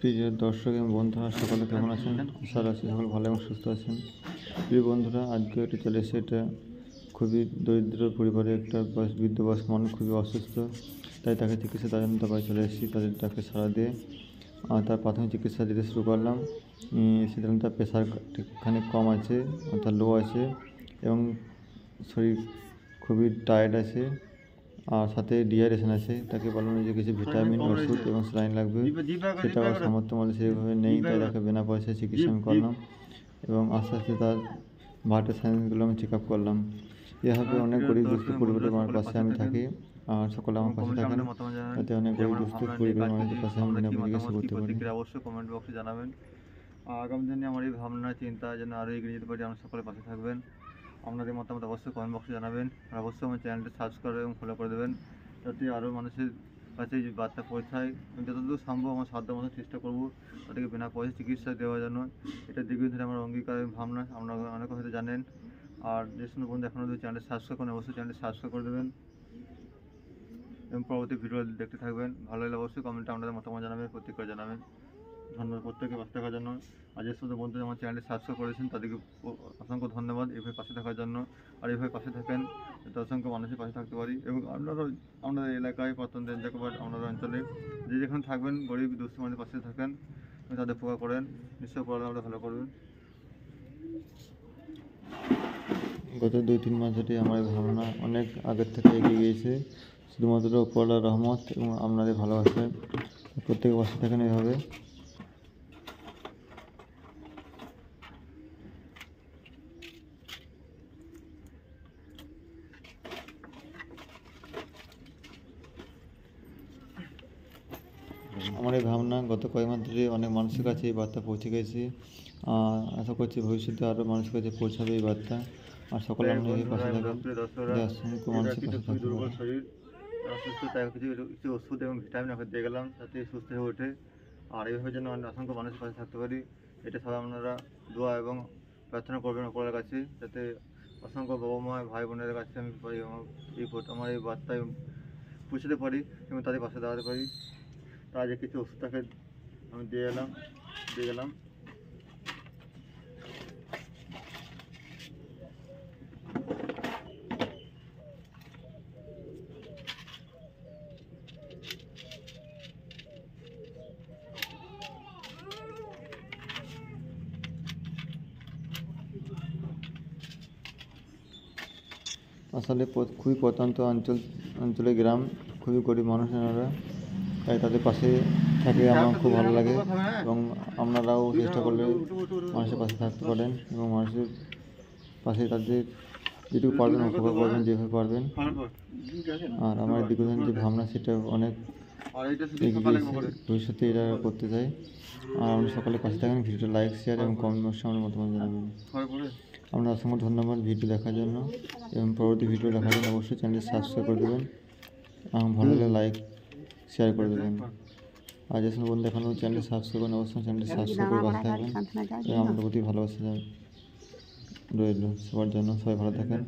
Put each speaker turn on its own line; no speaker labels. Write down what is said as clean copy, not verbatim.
প্রিয় দর্শক এবং বন্ধুরা সকলে কেমন আছেন? আশা রাখছি সকলে ভালো এবং সুস্থ আছেন। প্রিয় বন্ধুরা, আজকে এটা চলে এসে এটা খুবই দরিদ্র পরিবারের একটা বৃদ্ধ বয়স্ক মানুষ খুবই অসুস্থ, তাই তাকে চিকিৎসা দেওয়ার জন্য তারপরে চলে এসেছি। তাকে সাড়া দিয়ে তার প্রাথমিক চিকিৎসা দিতে শুরু করলাম। সেখানে তার প্রেশার খানিক কম আছে, অর্থাৎ লো আছে, এবং শরীর খুবই টায়ার্ড আছে, আর সাথে ডিহাইড্রেশন আছে। তাকে বললাম যে কিছু ভিটামিন ওষুধ এবং স্যালাইন লাগবে, সেটা আমার সামর্থ্য মধ্যে সেভাবে নেই, তাই তাকে বিনা পয়সায় চিকিৎসা আমি করলাম এবং আস্তে আস্তে তার ভাইটাল সাইনগুলো আমি চেক আপ করলাম। এভাবে অনেক গরিব দুস্থ পরিবারের আমার পাশে আমি থাকি, আর সকলে আমার পাশে থাকেন, যাতে অনেক গরিব দুস্থ পরিবারের মানুষের পাশে আমি বিনা চিকিৎসা করতে পারি।
অবশ্যই কমেন্ট বক্সে জানাবেন। আগামী দিনে আমার এই ভাবনা চিন্তা যেন আরও এগিয়ে যেতে পারি, আমার সকলের পাশে থাকবেন। আপনাদের মতামত অবশ্যই কমেন্ট বক্সে জানাবেন, আর অবশ্যই আমার চ্যানেলটা সাবস্ক্রাইব এবং ফলো করে দেবেন, যাতে আরও মানুষের কাছে এই বার্তা পৌঁছায়। যতদূর সম্ভব আমার সাধ্য মতো চেষ্টা করবো তাদেরকে বিনা পয়সা চিকিৎসা দেওয়ার জন্য। এটা দীর্ঘদিন ধরে আমার অঙ্গীকার ভাবনা, আপনারা অনেক হয়তো জানেন। আর যে সমস্ত বন্ধু এখনও যদি চ্যানেলটা সাবস্ক্রাইব করেন, অবশ্যই চ্যানেলটা সাবস্ক্রাইব করে দেবেন এবং পরবর্তী ভিডিও দেখতে থাকবেন। ভালো লাগলে অবশ্যই কমেন্টে আপনাদের মতামত জানাবেন, প্রত্যেকে জানাবেন। ধন্যবাদ প্রত্যেকে পাশে থাকার জন্য। আর যে সমস্ত বন্ধুরা আমার চ্যানেলটি সাবস্ক্রাইব করেছেন তাদেরকে অসংখ্য ধন্যবাদ এইভাবে পাশে থাকার জন্য। আর এইভাবে পাশে থাকেন যাতে অসংখ্য মানুষের পাশে থাকতে পারি। এবং আপনারা আপনাদের এলাকায় প্রত্যন্ত এলাকা বা আপনাদের অঞ্চলে যে যেখানে থাকবেন গরিব দুস্থ মানুষের পাশে থাকেন, তাদের উপকার করেন, নিশ্চয়ই পড়াশোনা ভালো করবেন।
গত 2-3 মাস ধরে আমার এই ভাবনা অনেক আগের থেকে এগিয়ে গিয়েছে, শুধুমাত্র উপরওয়ালার রহমত এবং আপনাদের ভালোবাসায়। প্রত্যেকে পাশে থাকেন এভাবে। আমার এই ভাবনা গত কয়েক মাস ধরে অনেক মানুষের কাছে এই বার্তা পৌঁছে গেছে। আশা করছি ভবিষ্যতে আরও মানুষের কাছে পৌঁছাবে এই বার্তা। আর সকলে আপনাদের পাশে থাকবেন, অসংখ্য মানুষের পাশে থাকতে পারে।
অসুস্থ, তাই কিছু ওষুধ এবং ভিটামিন ওকে দিয়ে গেলাম যাতে সুস্থ হয়ে ওঠে। আর এইভাবে যেন অসংখ্য মানুষের পাশে থাকতে পারি, এটা সবাই আপনারা দোয়া এবং প্রার্থনা করবেন উপরের কাছে, যাতে অসংখ্য বাবা মা ভাই বোনের কাছে আমি আমার এই বার্তায় পৌঁছতে পারি এবং তাদের পাশে দাঁড়াতে পারি। তার যে কিছু ওষুধ তাকে আমি দিয়ে গেলাম।
আসলে খুবই প্রত্যন্ত অঞ্চলে গ্রাম, খুবই গরিব মানুষ এনারা, তাই তাদের পাশে থাকলে আমার খুব ভালো লাগে। এবং আপনারাও চেষ্টা করলে মানুষের পাশে থাকতে পারেন এবং মানুষের পাশে তাদের যেটুকু পারবেন উপকার করবেন, যেভাবে পারবেন। আর আমার দীর্ঘদিন যে ভাবনা সেটা অনেক এগিয়ে গিয়েছে, ভবিষ্যতে এটা করতে চাই। আর আপনি সকালে পাশে থাকেন, ভিডিওটা লাইক শেয়ার এবং কমেন্ট বক্সে আমার মতামত জানাবেন। আপনার অসংখ্য ধন্যবাদ ভিডিও দেখার জন্য, এবং পরবর্তী ভিডিও দেখার জন্য অবশ্যই চ্যানেলটি সাবস্ক্রাইব করে দেবেন এবং ভালো লাগলে লাইক শেয়ার করে দেবেন। আর যে সময় বন্ধু এখনও চ্যানেলটি সাবস্ক্রাইব করেন, অবশ্যই চ্যানেলটি সাবস্ক্রাইব করে পাশে থাকবেন এবং আমাদের প্রতি ভালোবাসা রইল সবার জন্য। সবাই ভালো থাকেন।